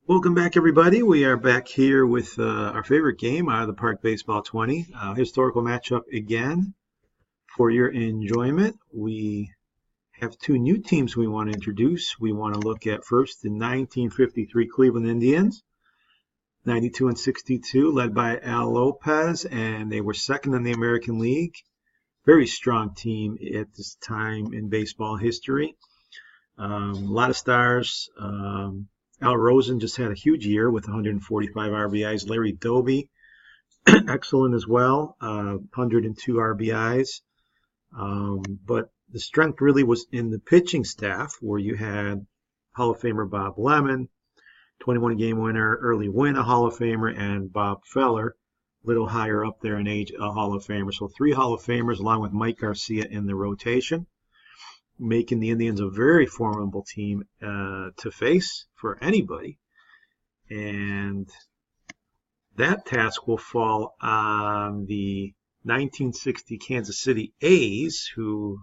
Welcome back, everybody. We are back here with our favorite game out of the Park Baseball 20, historical matchup again for your enjoyment. We have two new teams we want to introduce. We want to look at first the 1953 Cleveland Indians, 92 and 62, led by Al Lopez, and they were second in the American League. Very strong team at this time in baseball history. A lot of stars. Al Rosen just had a huge year with 145 RBIs. Larry Doby, excellent as well, 102 RBIs. But the strength really was in the pitching staff, where you had Hall of Famer Bob Lemon, 21 game winner, early win, a Hall of Famer, and Bob Feller, a little higher up there in age, a Hall of Famer. So three Hall of Famers along with Mike Garcia in the rotation, making the Indians a very formidable team to face for anybody. And that task will fall on the 1960 Kansas City A's, who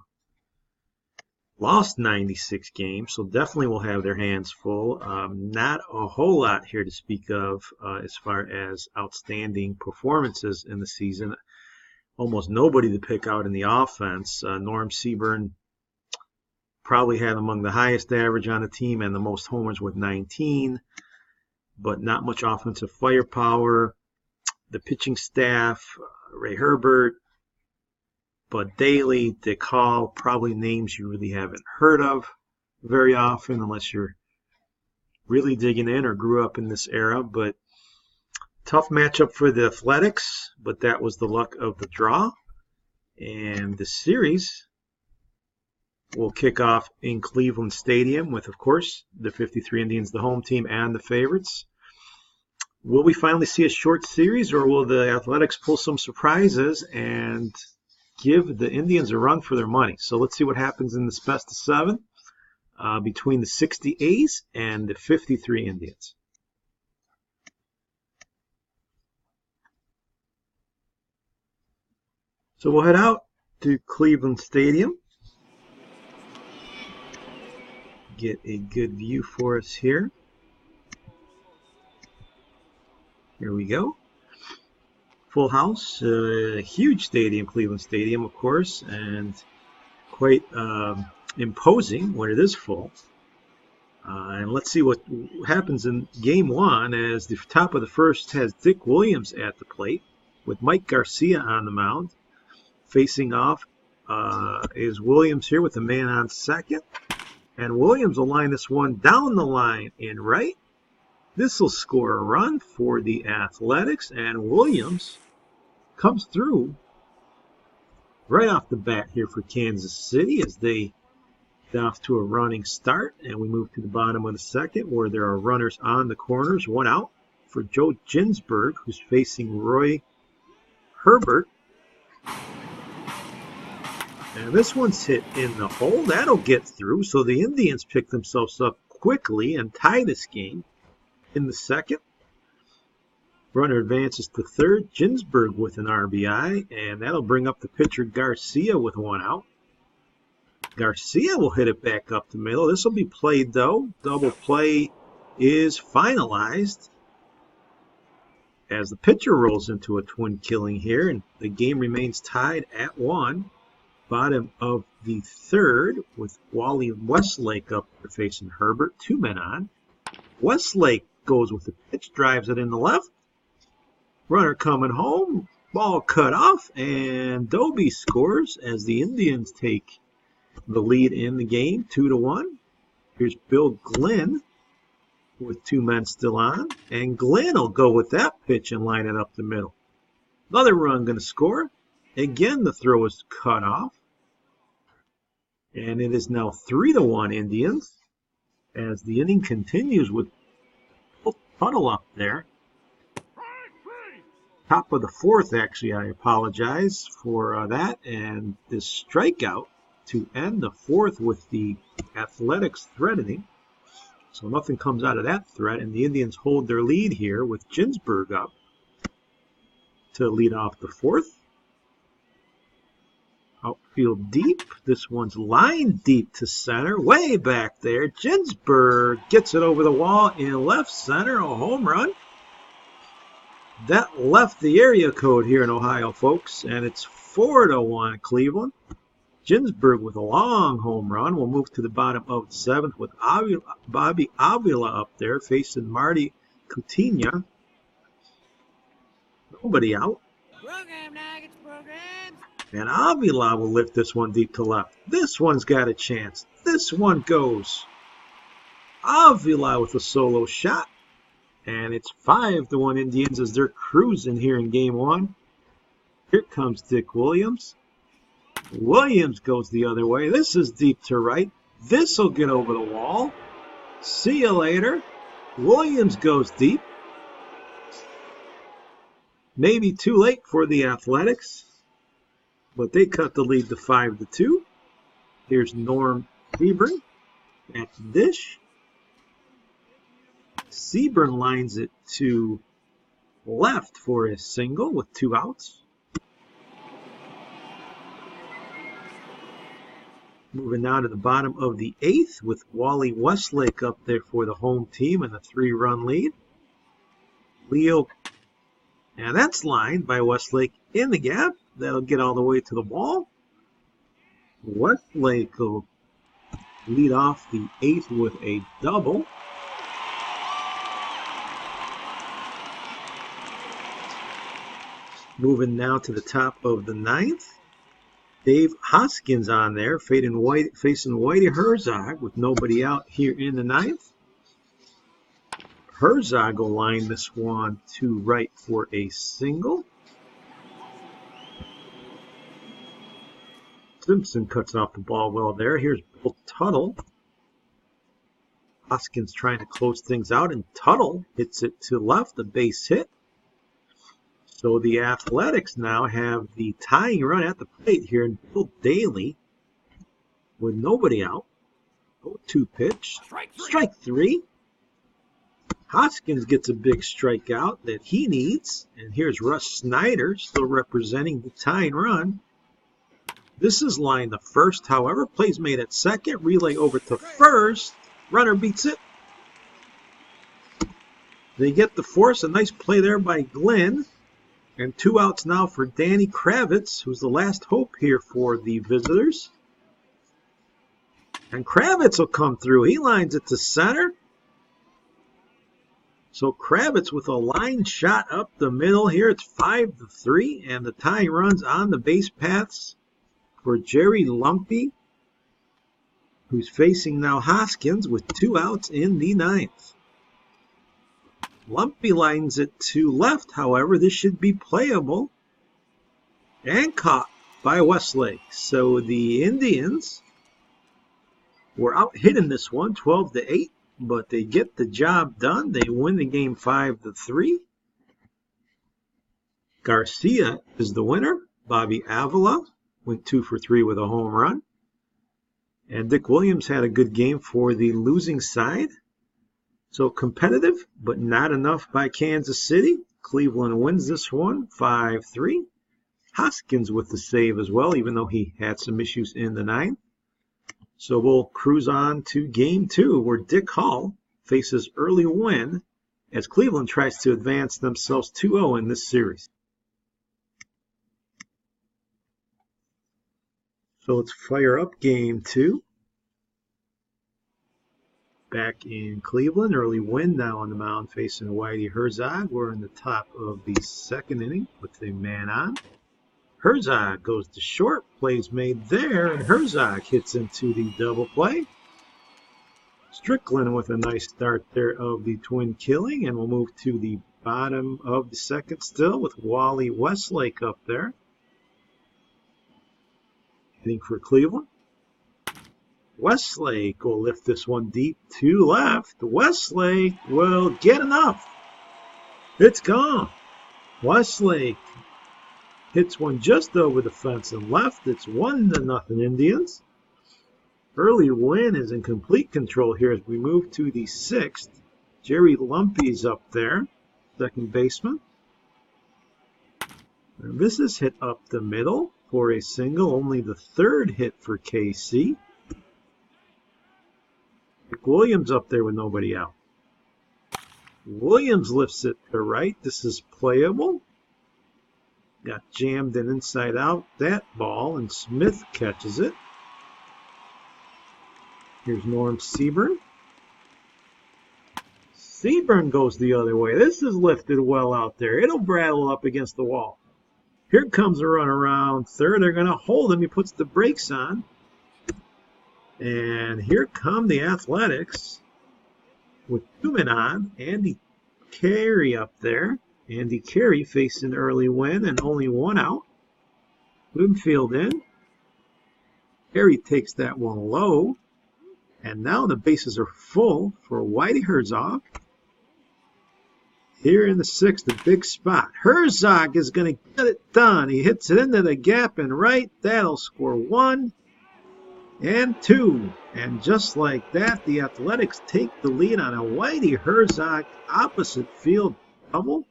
lost 96 games, so definitely will have their hands full. Not a whole lot here to speak of as far as outstanding performances in the season. Almost nobody to pick out in the offense. Norm Seaburn probably had among the highest average on the team and the most homers with 19, but not much offensive firepower. The pitching staff, Ray Herbert, Bud Daly, Dick Hall, probably names you really haven't heard of very often unless you're really digging in or grew up in this era. But tough matchup for the Athletics, but that was the luck of the draw. And the series will kick off in Cleveland Stadium with, of course, the 53 Indians, the home team, and the favorites. Will we finally see a short series, or will the Athletics pull some surprises and give the Indians a run for their money? So let's see what happens in this best of seven between the 60 A's and the 53 Indians. So we'll head out to Cleveland Stadium. Get a good view for us here. Here we go. Full house, huge stadium, Cleveland Stadium, of course, and quite imposing when it is full. And let's see what happens in game one, as the top of the first has Dick Williams at the plate with Mike Garcia on the mound. Facing off is Williams here with a man on second. And Williams will line this one down the line in right. This will score a run for the Athletics, and Williams comes through right off the bat here for Kansas City as they get off to a running start. And we move to the bottom of the second, where there are runners on the corners, one out for Joe Ginsberg, who's facing Roy Herbert. And this one's hit in the hole. That'll get through. So the Indians pick themselves up quickly and tie this game in the second. Runner advances to third. Ginsberg with an RBI. And that'll bring up the pitcher Garcia with one out. Garcia will hit it back up the middle. This will be played, though. Double play is finalized as the pitcher rolls into a twin killing here. And the game remains tied at 1. Bottom of the third with Wally Westlake up there facing Herbert. 2 men on. Westlake goes with the pitch, drives it in the left. Runner coming home. Ball cut off, and Doby scores as the Indians take the lead in the game, 2-1. Here's Bill Glenn with 2 men still on, and Glenn will go with that pitch and line it up the middle. Another run going to score. Again, the throw is cut off. And it is now 3-1 Indians as the inning continues with Puddle up there. Top of the fourth, actually, I apologize for that. And this strikeout to end the fourth with the Athletics threatening. So nothing comes out of that threat, and the Indians hold their lead here with Ginsberg up to lead off the fourth. Outfield deep. This one's lined deep to center. Way back there. Ginsburg gets it over the wall in left center. A home run. That left the area code here in Ohio, folks. And it's 4-1 Cleveland. Ginsburg with a long home run. We'll move to the bottom of the 7th with Bobby Avila up there facing Marty Coutinho. Nobody out. Program, Nuggets, program. And Avila will lift this one deep to left. This one's got a chance. This one goes. Avila with a solo shot. And it's 5-1 Indians as they're cruising here in game 1. Here comes Dick Williams. Williams goes the other way. This is deep to right. This will get over the wall. See you later. Williams goes deep. Maybe too late for the Athletics, but they cut the lead to 5-2. Here's Norm Sebring at the dish. Sebring lines it to left for a single with 2 outs. Moving now to the bottom of the 8th with Wally Westlake up there for the home team and a 3-run lead. Leo, and that's lined by Westlake in the gap. That'll get all the way to the wall. Westlake will lead off the 8th with a double. Moving now to the top of the 9th. Dave Hoskins on there, facing Whitey Herzog with nobody out here in the 9th. Herzog will line this one to right for a single. Simpson cuts off the ball well there. Here's Bill Tuttle. Hoskins trying to close things out, and Tuttle hits it to left, a base hit. So the Athletics now have the tying run at the plate here in Bill Daly with nobody out. 0-2 pitch. Strike 3. Hoskins gets a big strikeout that he needs. And here's Russ Snyder still representing the tying run. This is lined to first, however. Plays made at second. Relay over to first. Runner beats it. They get the force. A nice play there by Glenn. And 2 outs now for Danny Kravitz, who's the last hope here for the visitors. And Kravitz will come through. He lines it to center. So Kravitz with a line shot up the middle here. It's 5-3, and the tying runs on the base paths for Jerry Lumpy, who's facing now Hoskins with 2 outs in the 9th. Lumpy lines it to left, however. This should be playable. And caught by Westlake. So the Indians were out hitting this one, 12-8, but they get the job done. They win the game 5-3. Garcia is the winner. Bobby Avila went 2 for 3 with a home run. And Dick Williams had a good game for the losing side. So competitive, but not enough by Kansas City. Cleveland wins this one, 5-3. Hoskins with the save as well, even though he had some issues in the 9th. So we'll cruise on to game 2, where Dick Hall faces Early Wynn as Cleveland tries to advance themselves 2-0 in this series. So let's fire up game 2. Back in Cleveland, Early Wynn now on the mound facing Whitey Herzog. We're in the top of the 2nd inning with a man on. Herzog goes to short, plays made there, and Herzog hits into the double play. Strickland with a nice start there of the twin killing, and we'll move to the bottom of the 2nd still with Wally Westlake up there. Hitting for Cleveland. Westlake will lift this one deep to left. Westlake will get enough. It's gone. Westlake hits one just over the fence and left. It's 1-0 Indians. Early Wynn is in complete control here as we move to the 6th. Jerry Lumpy's up there, second baseman. And this is hit up the middle for a single, only the third hit for KC. Williams up there with nobody out. Williams lifts it to right. This is playable. Got jammed in inside out that ball, and Smith catches it. Here's Norm Seaburn. Seaburn goes the other way. This is lifted well out there. It'll rattle up against the wall. Here comes a run around third. They're going to hold him. He puts the brakes on. And here come the Athletics with 2 men on. Andy Carey up there. Andy Carey faced an early win and only 1 out. Winfield in. Carey takes that one low. And now the bases are full for Whitey Herzog. Here in the 6th, the big spot. Herzog is going to get it done. He hits it into the gap and right. That'll score 1 and 2. And just like that, the Athletics take the lead on a Whitey Herzog opposite field double.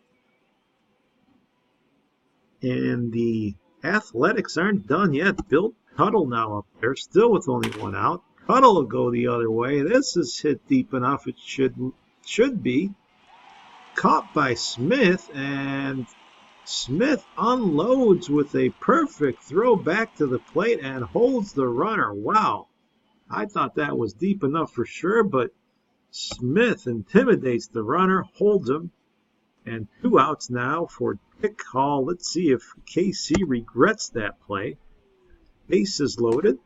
And the Athletics aren't done yet. Bill Tuttle now up there, still with only 1 out. Tuttle will go the other way. This is hit deep enough. It should be. Caught by Smith, and Smith unloads with a perfect throw back to the plate and holds the runner. Wow. I thought that was deep enough for sure, but Smith intimidates the runner, holds him, and 2 outs now for Dick Hall. Let's see if KC regrets that play. Bases loaded.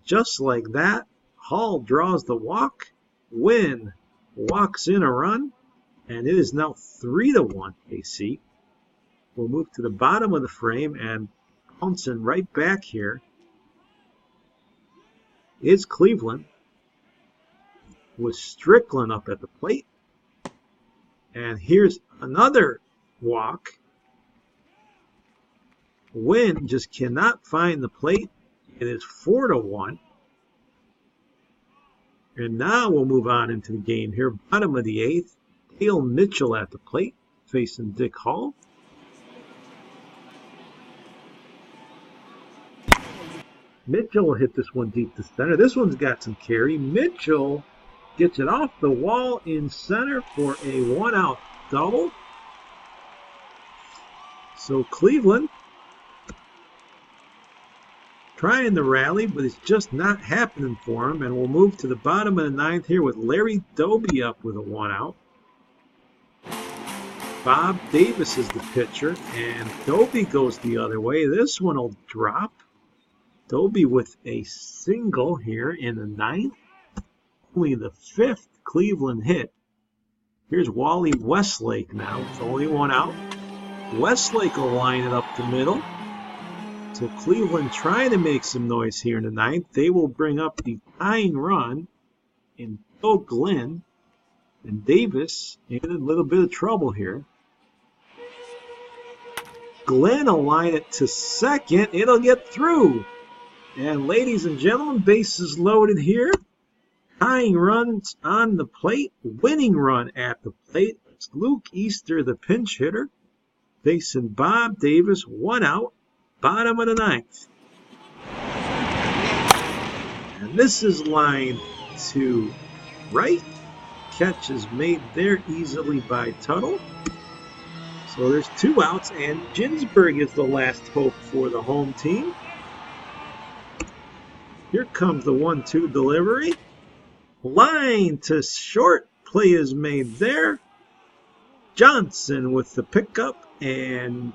Just like that, Hall draws the walk. Wynn walks in a run, and it is now 3-1 KC. We'll move to the bottom of the frame, and bouncing right back here is Cleveland with Strickland up at the plate. And here's another walk. Wynn just cannot find the plate. It is 4-1. And now we'll move on into the game here. Bottom of the 8th. Dale Mitchell at the plate facing Dick Hall. Mitchell will hit this one deep to center. This one's got some carry. Mitchell gets it off the wall in center for a 1-out double. So Cleveland trying the rally, but it's just not happening for him. And we'll move to the bottom of the 9th here with Larry Doby up with a 1-out. Bob Davis is the pitcher, and Doby goes the other way. This one will drop. Doby with a single here in the 9th. Only the 5th Cleveland hit. Here's Wally Westlake now with only 1 out. Westlake will line it up the middle. So Cleveland trying to make some noise here in the 9th. They will bring up the tying run in Bill Glenn. And Davis in a little bit of trouble here. Glenn will line it to second. It'll get through. And ladies and gentlemen, bases loaded here. Tying runs on the plate. Winning run at the plate. It's Luke Easter, the pinch hitter, facing Bob Davis. 1 out. Bottom of the 9th. And this is lined to right. Catch is made there easily by Tuttle. So there's 2 outs, and Ginsburg is the last hope for the home team. Here comes the 1-2 delivery. Line to short. Play is made there. Johnson with the pickup, and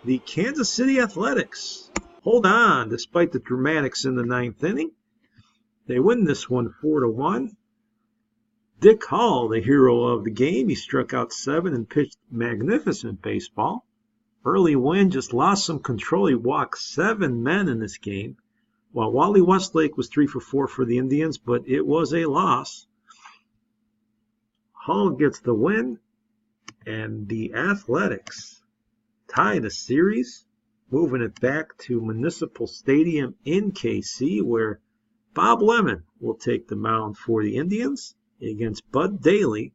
the Kansas City Athletics hold on despite the dramatics in the 9th inning. They win this one 4-1. Dick Hall, the hero of the game, he struck out 7 and pitched magnificent baseball. Early Wynn just lost some control. He walked 7 men in this game, while Wally Westlake was 3 for 4 for the Indians, but it was a loss. Hall gets the win, and the Athletics tie the series, moving it back to Municipal Stadium in KC, where Bob Lemon will take the mound for the Indians against Bud Daly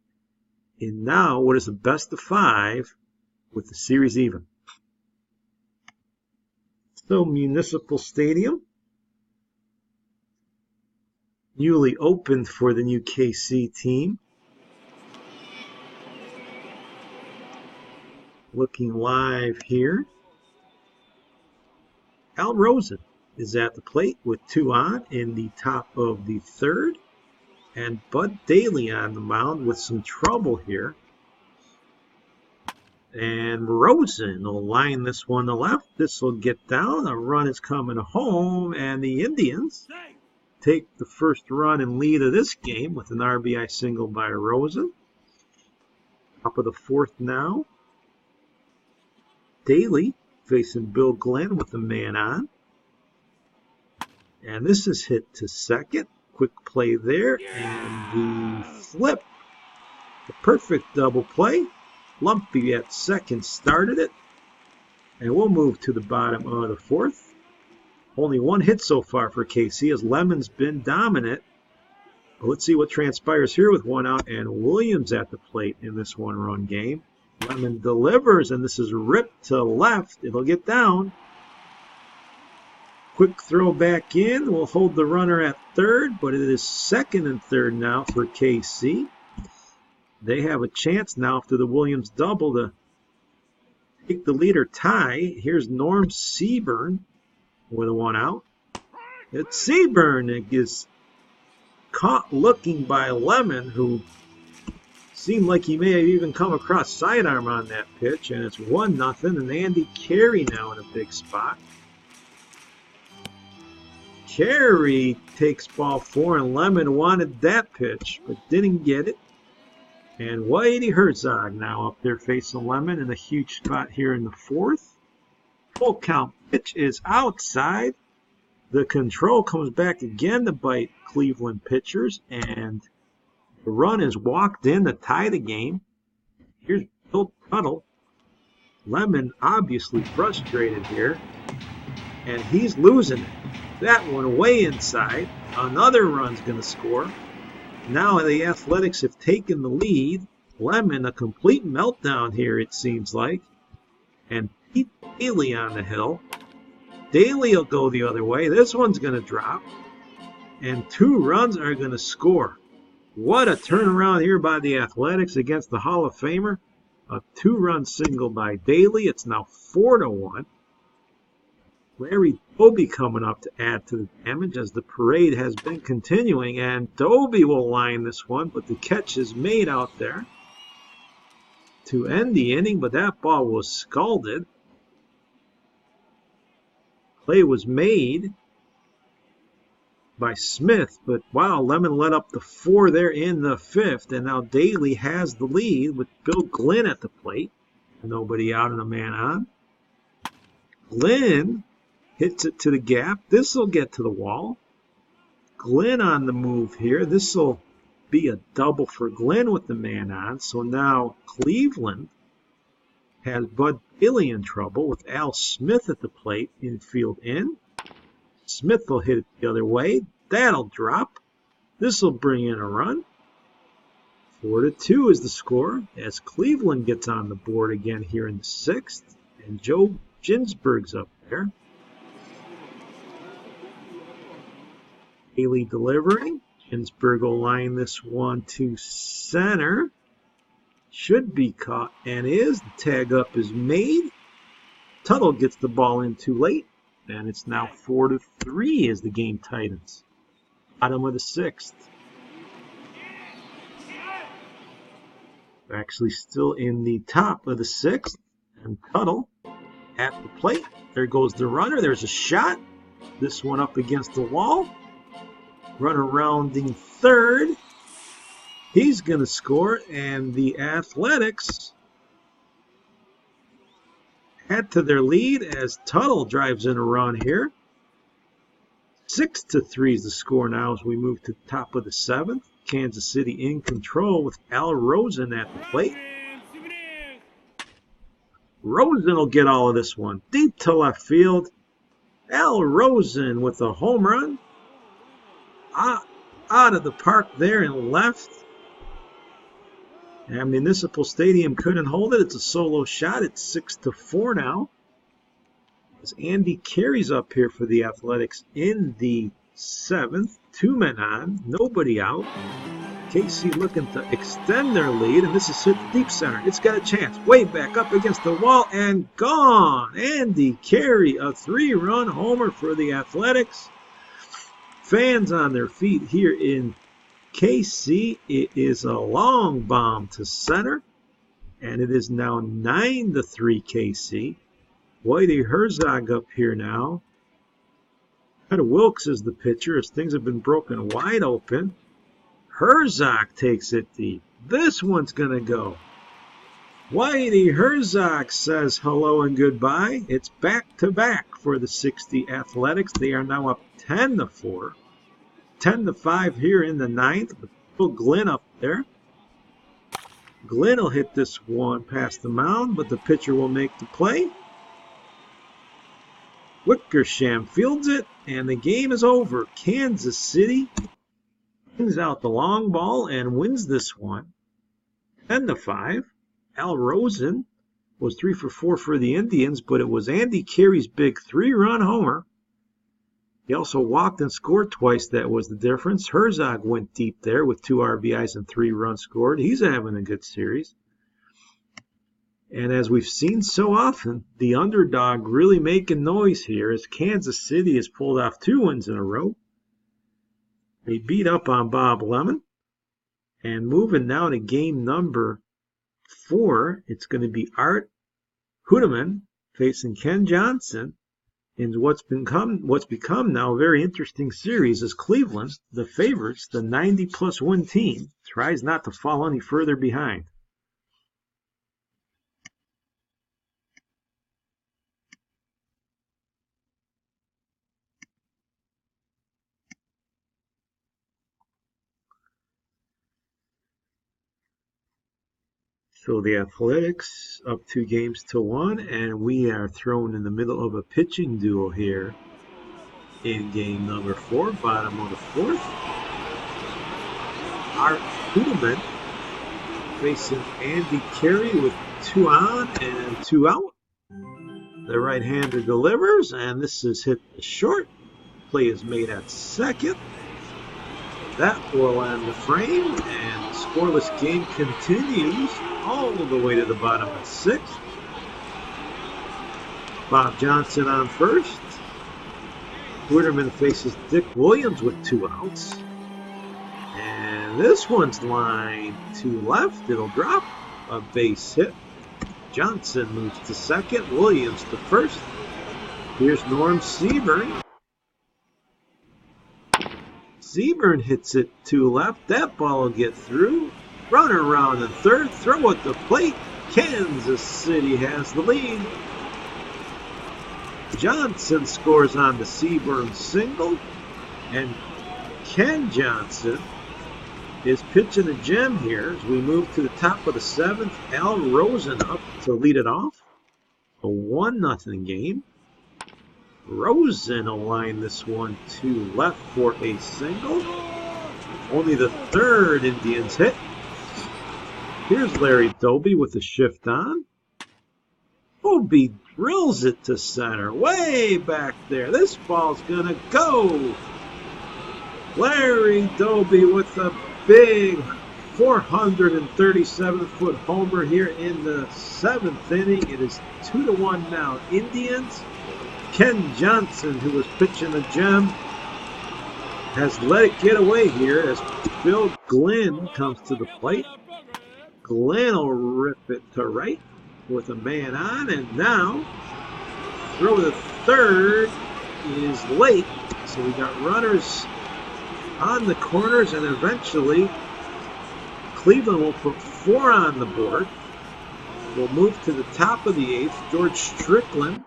in now what is a best of 5 with the series even. So Municipal Stadium, newly opened for the new KC team. Looking live here. Al Rosen is at the plate with 2 on in the top of the 3rd. And Bud Daly on the mound with some trouble here. And Rosen will line this one to left. This will get down. A run is coming home. And the Indians take the first run and lead of this game with an RBI single by Rosen. Top of the 4th now. Daly facing Bill Glenn with the man on. And this is hit to second. Quick play there. And the flip. The perfect double play. Lumpy at second started it. And we'll move to the bottom of the 4th. Only 1 hit so far for KC as Lemon's been dominant. But let's see what transpires here with 1 out and Williams at the plate in this 1-run game. Lemon delivers, and this is ripped to left. It'll get down. Quick throw back in. We'll hold the runner at 3rd, but it is 2nd and 3rd now for KC. They have a chance now after the Williams double to take the lead or tie. Here's Norm Seaburn with a 1 out. It's Seaburn that gets caught looking by Lemon, who seemed like he may have even come across sidearm on that pitch, and it's 1-0, and Andy Carey now in a big spot. Carey takes ball 4, and Lemon wanted that pitch, but didn't get it. And Whitey Herzog now up there facing Lemon in a huge spot here in the 4th. Full count pitch is outside. The control comes back again to bite Cleveland pitchers, and the run is walked in to tie the game. Here's Bill Tuttle. Lemon obviously frustrated here, and he's losing it. That one way inside. Another run's going to score. Now the Athletics have taken the lead. Lemon, a complete meltdown here, it seems like. And Pete Daly on the hill. Daly will go the other way. This one's going to drop. And 2 runs are going to score. What a turnaround here by the Athletics against the Hall of Famer. A 2-run single by Daly. It's now 4-1. Larry Doby coming up to add to the damage as the parade has been continuing. And Doby will line this one, but the catch is made out there to end the inning, but that ball was scalded. Play was made by Smith, but wow, Lemon let up the 4 there in the 5th, and now Daly has the lead with Bill Glenn at the plate. Nobody out and a man on. Glenn hits it to the gap. This will get to the wall. Glenn on the move here. This will be a double for Glenn with the man on. So now Cleveland has Bud Daly in trouble with Al Smith at the plate, infield in. Smith will hit it the other way. That'll drop. This will bring in a run. 4-2 is the score as Cleveland gets on the board again here in the 6th. And Joe Ginsberg's up there. Daly delivering. Ginsberg will line this one to center. Should be caught and is. The tag up is made. Tuttle gets the ball in too late. And it's now 4-3 as the game tightens. Bottom of the 6th. Actually still in the top of the 6th. And Tuttle at the plate. There goes the runner. There's a shot. This one up against the wall. Runner rounding 3rd. He's going to score, and the Athletics add to their lead as Tuttle drives in a run here. 6-3 is the score now as we move to the top of the 7th. Kansas City in control with Al Rosen at the plate. Rosen will get all of this one. Deep to left field. Al Rosen with a home run. Out of the park there and left. And Municipal Stadium couldn't hold it. It's a solo shot. It's 6-4 now. As Andy Carey's up here for the Athletics in the 7th. 2 men on, nobody out. KC looking to extend their lead, and this is hit deep center. It's got a chance. Way back up against the wall and gone. Andy Carey, a 3-run homer for the Athletics. Fans on their feet here in KC. It is a long bomb to center, and it is now 9-3 KC. Whitey Herzog up here now. Ed Wilkes is the pitcher as things have been broken wide open. Herzog takes it deep. This one's going to go. Whitey Herzog says hello and goodbye. It's back-to-back for the 60 Athletics. They are now up 10-4. 10-5 here in the 9th with Bill Glenn up there. Glenn will hit this one past the mound, but the pitcher will make the play. Wickersham fields it, and the game is over. Kansas City brings out the long ball and wins this one 10-5. Al Rosen was 3 for 4 for the Indians, but it was Andy Carey's big 3-run homer. He also walked and scored twice. That was the difference. Herzog went deep there with 2 RBIs and 3 runs scored. He's having a good series. And as we've seen so often, the underdog really making noise here as Kansas City has pulled off 2 wins in a row. They beat up on Bob Lemon. And moving now to game number 4, it's going to be Art Hudeman facing Ken Johnson in what's become now a very interesting series as Cleveland, the favorites, the 90-plus win team, tries not to fall any further behind. So the Athletics up 2 games to 1, and we are thrown in the middle of a pitching duel here in game number 4, bottom of the 4th. Art Hudeman facing Andy Carey with 2 on and 2 out. The right-hander delivers, and this is hit short. Play is made at second. That will end the frame, and the scoreless game continues all the way to the bottom of 6th. Bob Johnson on first. Hudeman faces Dick Williams with 2 outs. And this one's lined to left. It'll drop. A base hit. Johnson moves to second. Williams to first. Here's Norm Seaburn. Seaburn hits it to left. That ball will get through. Runner around in third. Throw at the plate. Kansas City has the lead. Johnson scores on the Seaburn single. And Ken Johnson is pitching a gem here as we move to the top of the 7th. Al Rosen up to lead it off. A 1-0 game. Rosen will line this one to left for a single. Only the 3rd Indians hit. Here's Larry Doby with a shift on. Doby drills it to center, way back there. This ball's gonna go. Larry Doby with a big 437-foot homer here in the 7th inning. It is 2-1 now. Indians. Ken Johnson, who was pitching a gem, has let it get away here as Bill Glenn comes to the plate. Glenn will rip it to right with a man on, and now throw to third is late. So we got runners on the corners, and eventually Cleveland will put 4 on the board. We'll move to the top of the 8th. George Strickland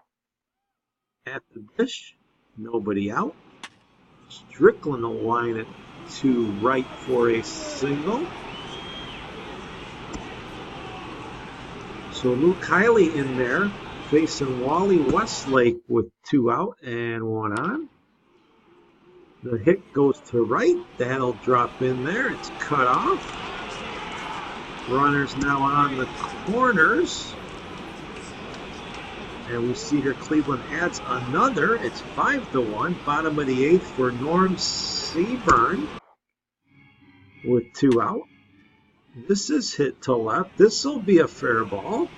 at the dish. Nobody out. Strickland will line it to right for a single. So Lou Kiley in there facing Wally Westlake with 2 out and 1 on. The hit goes to right. That'll drop in there. It's cut off. Runners now on the corners. And we see here Cleveland adds another. It's 5-1. Bottom of the 8th for Norm Seaburn with 2 out. This is hit to left. This will be a fair ball.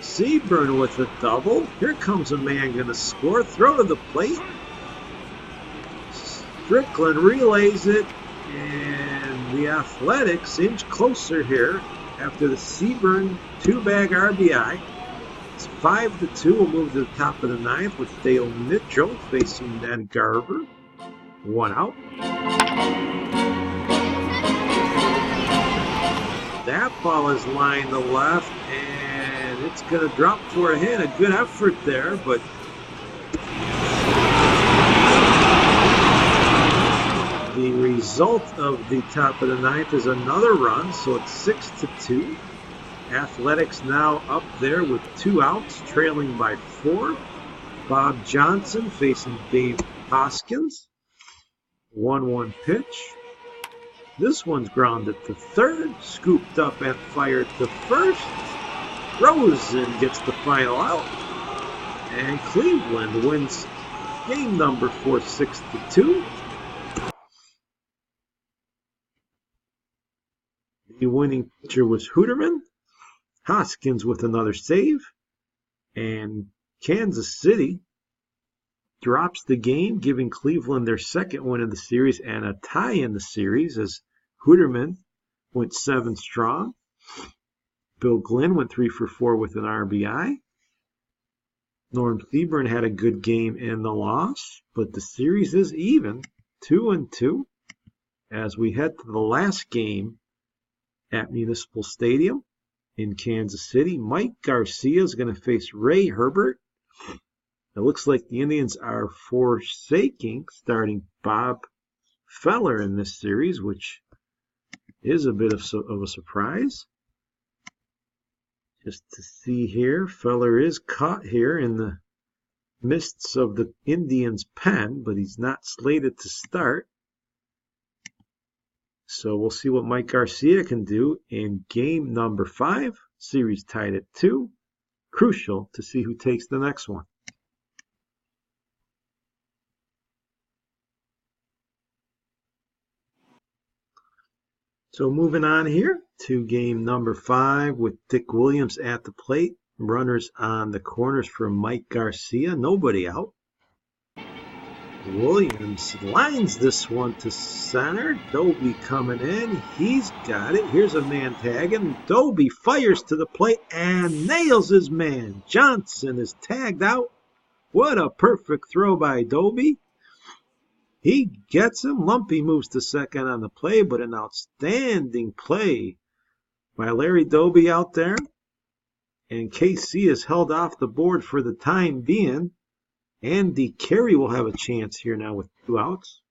Seaburn with a double. Here comes a man going to score. Throw to the plate. Strickland relays it. And the Athletics inch closer here after the Seaburn 2-bag RBI. It's 5-2. We'll move to the top of the 9th with Dale Mitchell facing Ned Garver. 1 out. That ball is lined to left, and it's going to drop for a hit. A good effort there, but the result of the top of the 9th is another run, so it's 6-2. Athletics now up there with 2 outs, trailing by 4. Bob Johnson facing Dave Hoskins. 1-1 pitch. This one's grounded to third, scooped up and fired to first. Rosen gets the final out. And Cleveland wins game number 4, 6-2. The winning pitcher was Hooterman. Hoskins with another save. And Kansas City drops the game, giving Cleveland their second win of the series and a tie in the series as Hooterman went 7 strong. Bill Glenn went 3 for 4 with an RBI. Norm Seaburn had a good game in the loss, but the series is even, 2-2, as we head to the last game at Municipal Stadium in Kansas City. Mike Garcia is going to face Ray Herbert. It looks like the Indians are forsaking starting Bob Feller in this series, which is a bit of a surprise. Just to see here, Feller is caught here in the mists of the Indians' pen, but he's not slated to start. So we'll see what Mike Garcia can do in game number 5. Series tied at 2. Crucial to see who takes the next one. So moving on here to game number 5 with Dick Williams at the plate. Runners on the corners for Mike Garcia. Nobody out. Williams lines this one to center. Doby coming in. He's got it. Here's a man tagging. Doby fires to the plate and nails his man. Johnson is tagged out. What a perfect throw by Doby. He gets him. Lumpy moves to second on the play, but an outstanding play by Larry Doby out there. And KC is held off the board for the time being. Andy Carey will have a chance here now with 2 outs.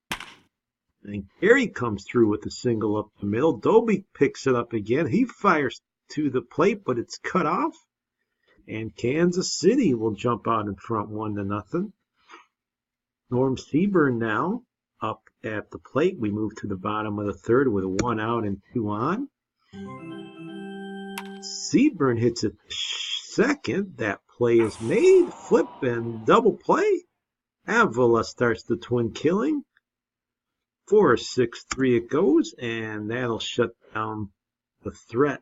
And Carey comes through with a single up the middle. Doby picks it up again. He fires to the plate, but it's cut off. And Kansas City will jump out in front 1-0. Norm Seaburn now up at the plate. We move to the bottom of the 3rd with 1 out and 2 on. Seaburn hits it second. That play is made. Flip and double play. Avila starts the twin killing. 4-6-3 it goes, and that'll shut down the threat.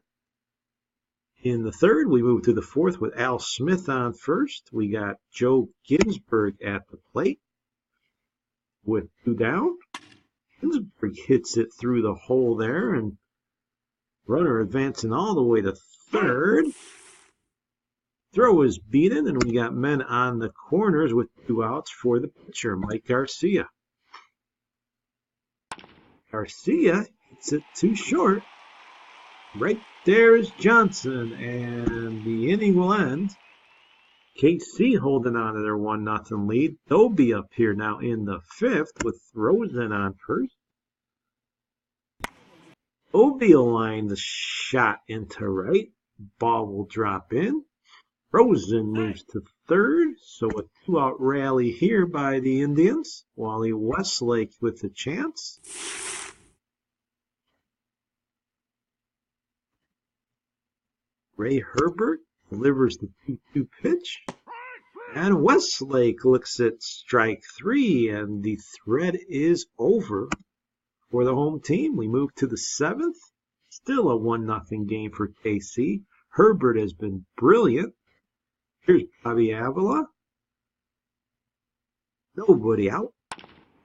In the 3rd, we move to the 4th with Al Smith on first. We got Joe Ginsberg at the plate with 2 down. Ginsberg hits it through the hole there, and runner advancing all the way to 3rd. Throw is beaten, and we got men on the corners with 2 outs for the pitcher, Mike Garcia. Garcia hits it too short. Right there is Johnson, and the inning will end. KC holding on to their 1-0 lead. Doby up here now in the 5th with Rosen on first. Doby will line the shot into right. Ball will drop in. Rosen moves to 3rd, so a 2-out rally here by the Indians. Wally Westlake with the chance. Ray Herbert delivers the 2-2 pitch. And Westlake looks at strike 3, and the thread is over for the home team. We move to the 7th. Still a 1-0 game for KC. Herbert has been brilliant. Here's Bobby Avila. Nobody out.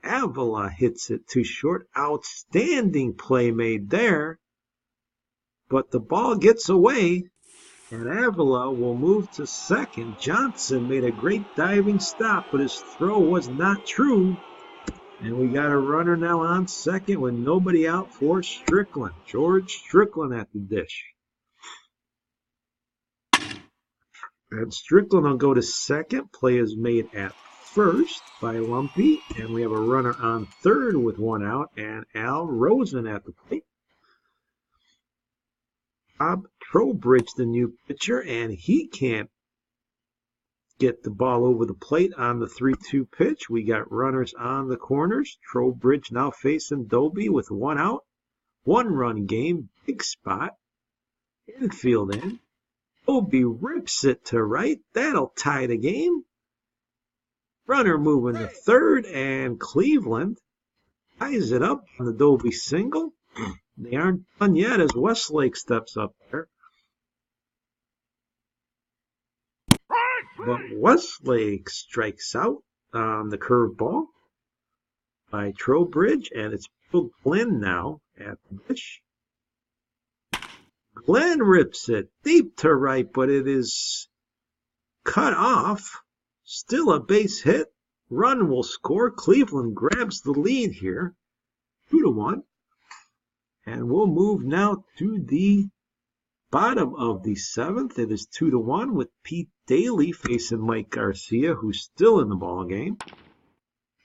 Avila hits it too short. Outstanding play made there. But the ball gets away, and Avila will move to second. Johnson made a great diving stop, but his throw was not true. And we got a runner now on second with nobody out for Strickland. George Strickland at the dish. And Strickland will go to second. Play is made at first by Lumpy. And we have a runner on third with 1 out. And Al Rosen at the plate. Bob Trowbridge, the new pitcher, and he can't get the ball over the plate on the 3-2 pitch. We got runners on the corners. Trowbridge now facing Doby with 1 out. 1-run game, big spot. Infield in. Doby rips it to right. That'll tie the game. Runner moving to third, and Cleveland ties it up on the Doby single. They aren't done yet as Westlake steps up there. But Westlake strikes out on the curveball by Trowbridge, and it's Bill Glenn now at the dish. Glenn rips it deep to right, but it is cut off. Still a base hit. Run will score. Cleveland grabs the lead here, 2-1. And we'll move now to the bottom of the 7th. It is 2-1 with Pete Daly facing Mike Garcia, who's still in the ball game.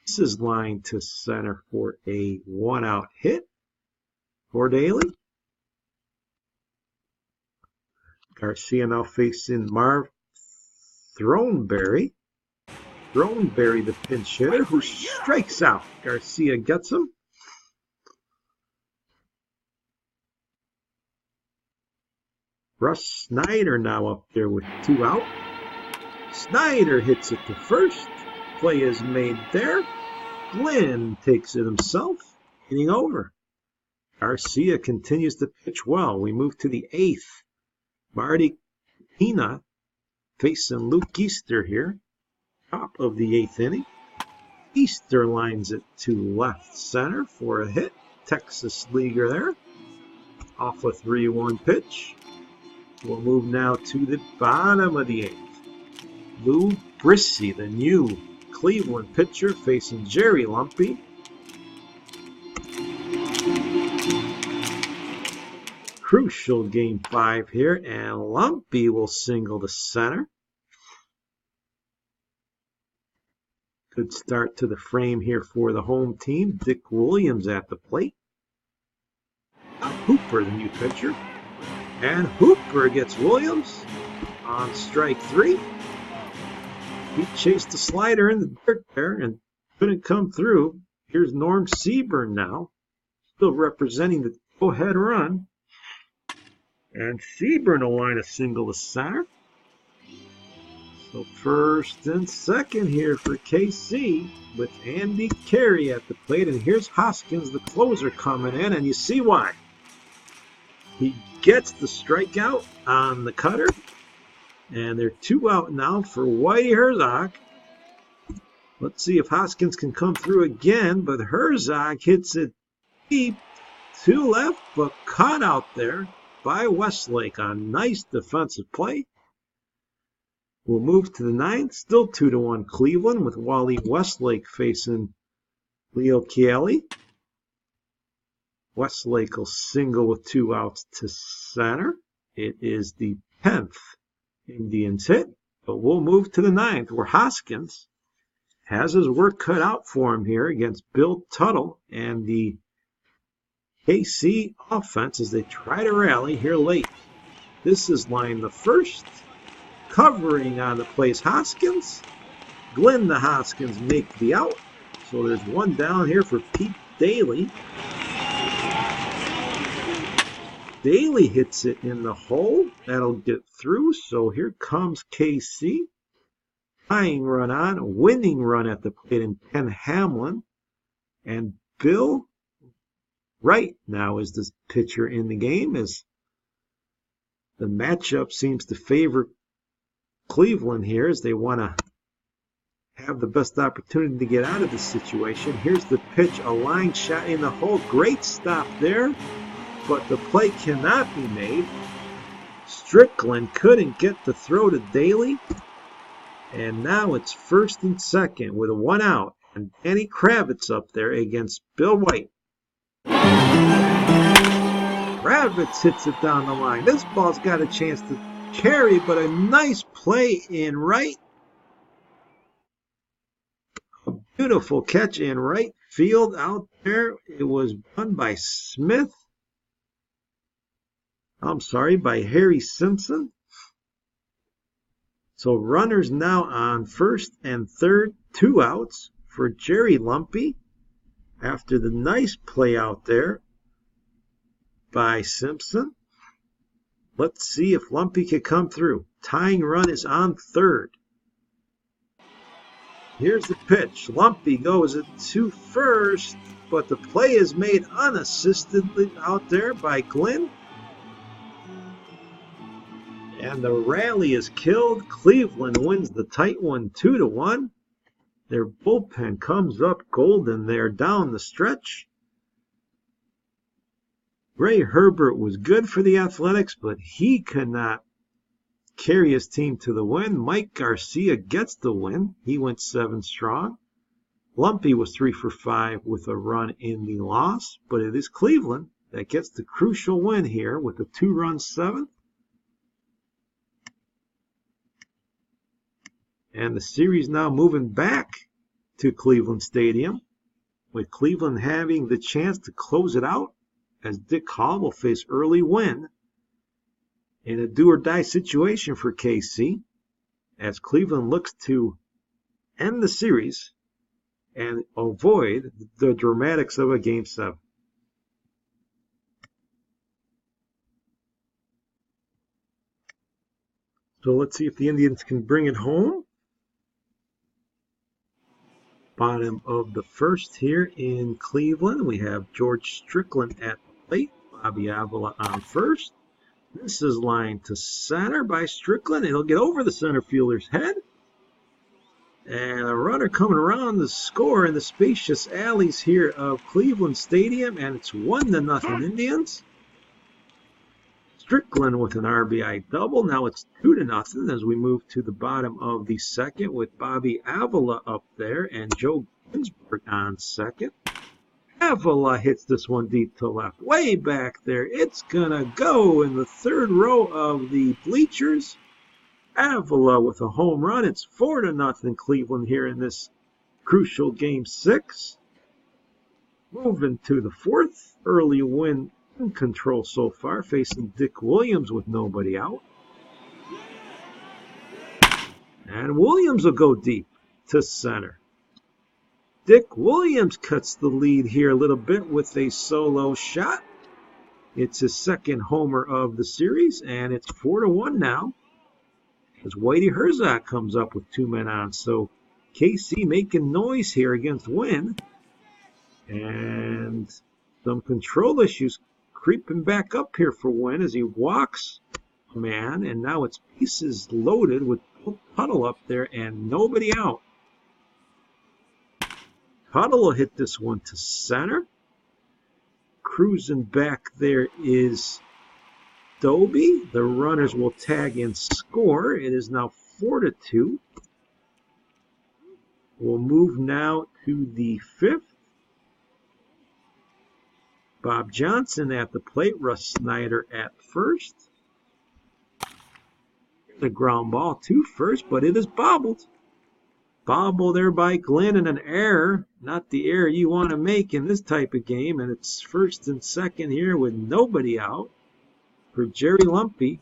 This is lined to center for a 1-out hit for Daly. Garcia now facing Marv Throneberry. Throneberry, the pinch hitter, who strikes out. Garcia gets him. Russ Snyder now up there with 2 out. Snyder hits it to first. Play is made there. Glenn takes it himself. Inning over. Garcia continues to pitch well. We move to the 8th. Marty Pina facing Luke Easter here. Top of the 8th inning. Easter lines it to left center for a hit. Texas leaguer there. Off a 3-1 pitch. We'll move now to the bottom of the 8th. Lou Brissy, the new Cleveland pitcher, facing Jerry Lumpy. Crucial game 5 here, and Lumpy will single to center. Good start to the frame here for the home team. Dick Williams at the plate. Hooper, the new pitcher. And Hooper gets Williams on strike 3. He chased the slider in the dirt there and couldn't come through. Here's Norm Seaburn now, still representing the go-ahead run. And Seaburn will line a single to center. So first and second here for KC with Andy Carey at the plate. And here's Hoskins, the closer, coming in, and you see why. He gets the strikeout on the cutter, and they're 2 out now for Whitey Herzog. Let's see if Hoskins can come through again, but Herzog hits it deep to left, but caught out there by Westlake on nice defensive play. We'll move to the 9th, still 2-1 Cleveland with Wally Westlake facing Leo Chieli. Westlake will single with 2 outs to center. It is the 10th Indians hit, but we'll move to the 9th where Hoskins has his work cut out for him here against Bill Tuttle and the KC offense as they try to rally here late. This is line the first. Covering on the place Hoskins. Glenn the Hoskins make the out. So there's 1 down here for Pete Daly. Daly hits it in the hole. That'll get through. So here comes KC. tying run on, a winning run at the plate in Ken Hamlin. And Bill Wright now is the pitcher in the game, as the matchup seems to favor Cleveland here, as they want to have the best opportunity to get out of this situation. Here's the pitch, a line shot in the hole. Great stop there, but the play cannot be made. Strickland couldn't get the throw to Daly. And now it's first and second with a 1 out. And Danny Kravitz up there against Bill White. Kravitz hits it down the line. This ball's got a chance to carry, but a nice play in right. A beautiful catch in right field out there. It was done by by Harry Simpson. So runners now on first and third, 2 outs for Jerry Lumpy after the nice play out there by Simpson. Let's see if Lumpy can come through. Tying run is on third. Here's the pitch. Lumpy goes to first, but the play is made unassistedly out there by Glenn. And the rally is killed. Cleveland wins the tight one 2-1. Their bullpen comes up golden there down the stretch. Ray Herbert was good for the Athletics, but he could not carry his team to the win. Mike Garcia gets the win. He went 7 strong. Lumpy was 3 for 5 with a run in the loss, but it is Cleveland that gets the crucial win here with a 2-run 7th. And the series now moving back to Cleveland Stadium, with Cleveland having the chance to close it out, as Dick Hall will face early win in a do-or-die situation for KC, as Cleveland looks to end the series and avoid the dramatics of a Game 7. So let's see if the Indians can bring it home. Bottom of the first here in Cleveland, we have George Strickland at the plate, Bobby Avila on first. This is lined to center by Strickland. It'll get over the center fielder's head. And a runner coming around to score in the spacious alleys here of Cleveland Stadium, and it's 1-0 Indians. Strickland with an RBI double. Now it's 2-0 as we move to the bottom of the second with Bobby Avila up there and Joe Ginsberg on second. Avila hits this one deep to left, way back there. It's gonna go in the third row of the bleachers. Avila with a home run. It's 4-0 Cleveland here in this crucial Game 6. Moving to the fourth, early win in control so far, facing Dick Williams with nobody out. And Williams will go deep to center. Dick Williams cuts the lead here a little bit with a solo shot. It's his second homer of the series, and it's 4-1 now, as Whitey Herzog comes up with 2 men on. So KC making noise here against Wynn. And some control issues creeping back up here for Wynn as he walks a man. And now it's bases loaded with Puddle up there and nobody out. Puddle will hit this one to center. Cruising back there is Doby. The runners will tag and score. It is now 4-2. We'll move now to the fifth. Bob Johnson at the plate. Russ Snyder at first. The ground ball to first, but it is bobbled. Bobble there by Glenn, and an error. Not the error you want to make in this type of game. And it's first and second here with nobody out for Jerry Lumpy.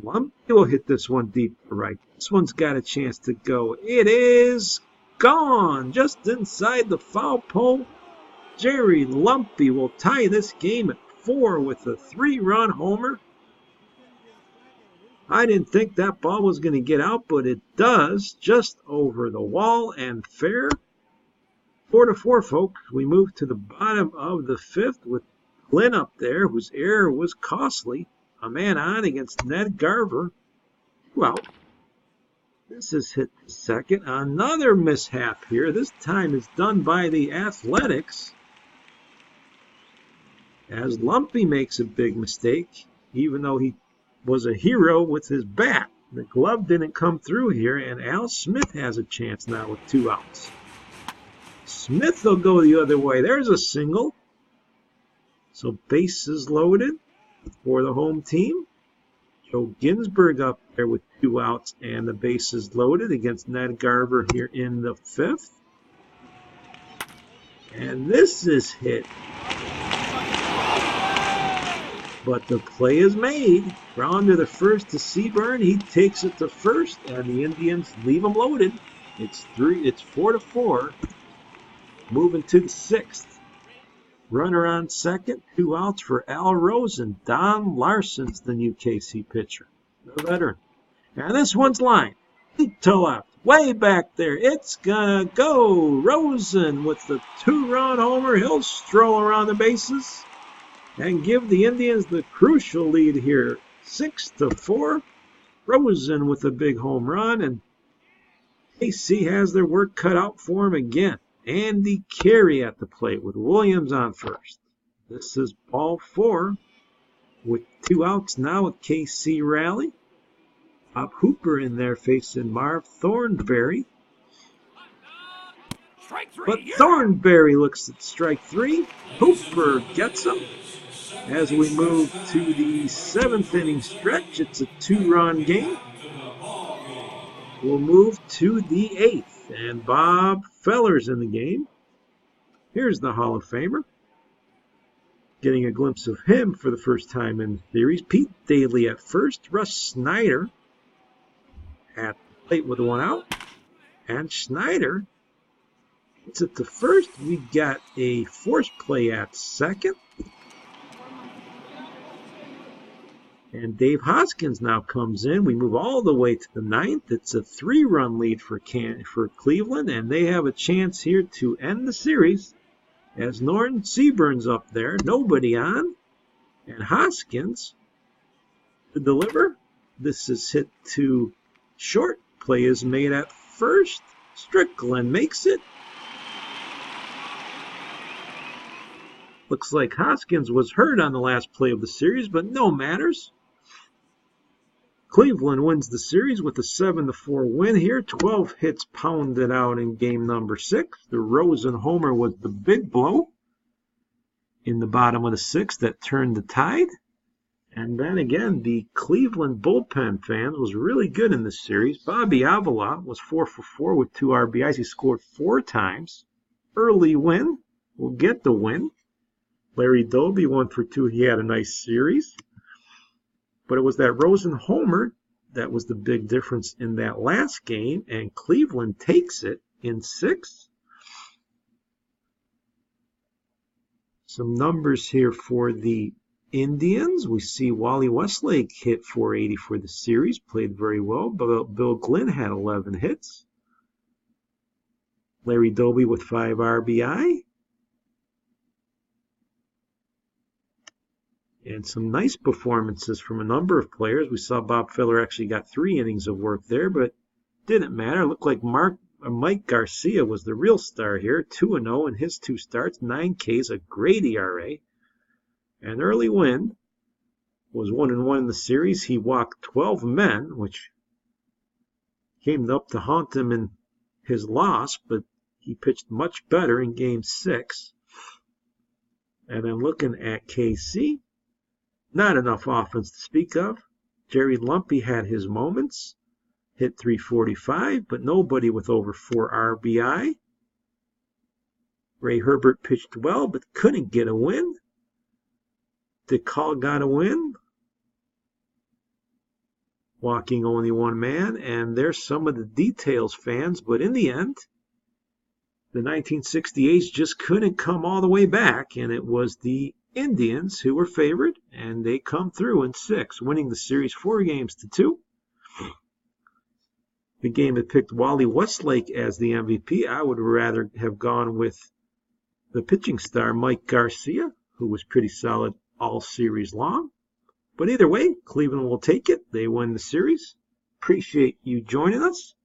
Lumpy will hit this one deep to right. This one's got a chance to go. It is gone just inside the foul pole. Jerry Lumpy will tie this game at 4 with a 3-run homer. I didn't think that ball was going to get out, but it does, just over the wall and fair. 4-4, folks. We move to the bottom of the fifth with Glenn up there, whose error was costly. A man on against Ned Garver. Well, this is hit to second. Another mishap here. This time it's done by the Athletics, as Lumpy makes a big mistake, even though he was a hero with his bat. The glove didn't come through here, and Al Smith has a chance now with 2 outs. Smith will go the other way. There's a single. So bases loaded for the home team. Joe Ginsberg up there with 2 outs and the bases loaded against Ned Garver here in the fifth. And this is hit. But the play is made. Ground to the first to Seaburn. He takes it to first, and the Indians leave him loaded. It's 4-4. Moving to the sixth. Runner on second. 2 outs for Al Rosen. Don Larson's the new KC pitcher, the veteran. And this one's lined deep to left, way back there. It's gonna go. Rosen with the 2-run homer. He'll stroll around the bases and give the Indians the crucial lead here, 6-4. Rosen with a big home run, and KC has their work cut out for him again. Andy Carey at the plate with Williams on first. This is ball 4 with 2 outs now with KC rally. Bob Hooper in there facing Marv Thornberry. But Thornberry looks at strike 3. Hooper gets him. As we move to the 7th inning stretch, it's a 2-run game. We'll move to the 8th, and Bob Feller's in the game. Here's the Hall of Famer. Getting a glimpse of him for the first time in the series. Pete Daly at first. Russ Snyder at the plate with 1 out. And Snyder gets it to first. We got a force play at second. And Dave Hoskins now comes in. We move all the way to the 9th. It's a 3-run lead for Cleveland, and they have a chance here to end the series as Norton Seaburn's up there, nobody on, and Hoskins to deliver. This is hit to short. Play is made at first. Strickland makes it. Looks like Hoskins was hurt on the last play of the series, but no matters. Cleveland wins the series with a 7-4 win here. 12 hits pounded out in game number 6. The Rosen homer was the big blow in the bottom of the 6th that turned the tide. And then again, the Cleveland bullpen fans was really good in this series. Bobby Avila was 4-for-4 with 2 RBIs. He scored 4 times. Early win. We'll get the win. Larry Doby 1-for-2. He had a nice series. But it was that Rosen homer that was the big difference in that last game, and Cleveland takes it in 6. Some numbers here for the Indians. We see Wally Westlake hit .480 for the series, played very well. Bill Glynn had 11 hits. Larry Doby with 5 RBI. And some nice performances from a number of players. We saw Bob Feller actually got 3 innings of work there, but it didn't matter. It looked like Mike Garcia was the real star here. 2-0 in his 2 starts, 9 Ks, a great ERA. An early win. Was 1-1 in the series. He walked 12 men, which came up to haunt him in his loss, but he pitched much better in game 6. And then looking at KC, not enough offense to speak of. Jerry Lumpy had his moments, hit .345, but nobody with over 4 RBI. Ray Herbert pitched well, but couldn't get a win. DeCall got a win, walking only 1 man, and there's some of the details, fans, but in the end, the 1968s just couldn't come all the way back, and it was the Indians, who were favored, and they come through in 6, winning the series 4-2. The game had picked Wally Westlake as the MVP. I would rather have gone with the pitching star Mike Garcia, who was pretty solid all series long. But either way, Cleveland will take it. They win the series. Appreciate you joining us.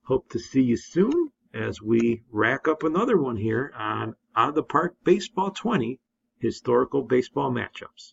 Hope to see you soon as we rack up another one here on Out of the Park Baseball 20 Historical Baseball Matchups.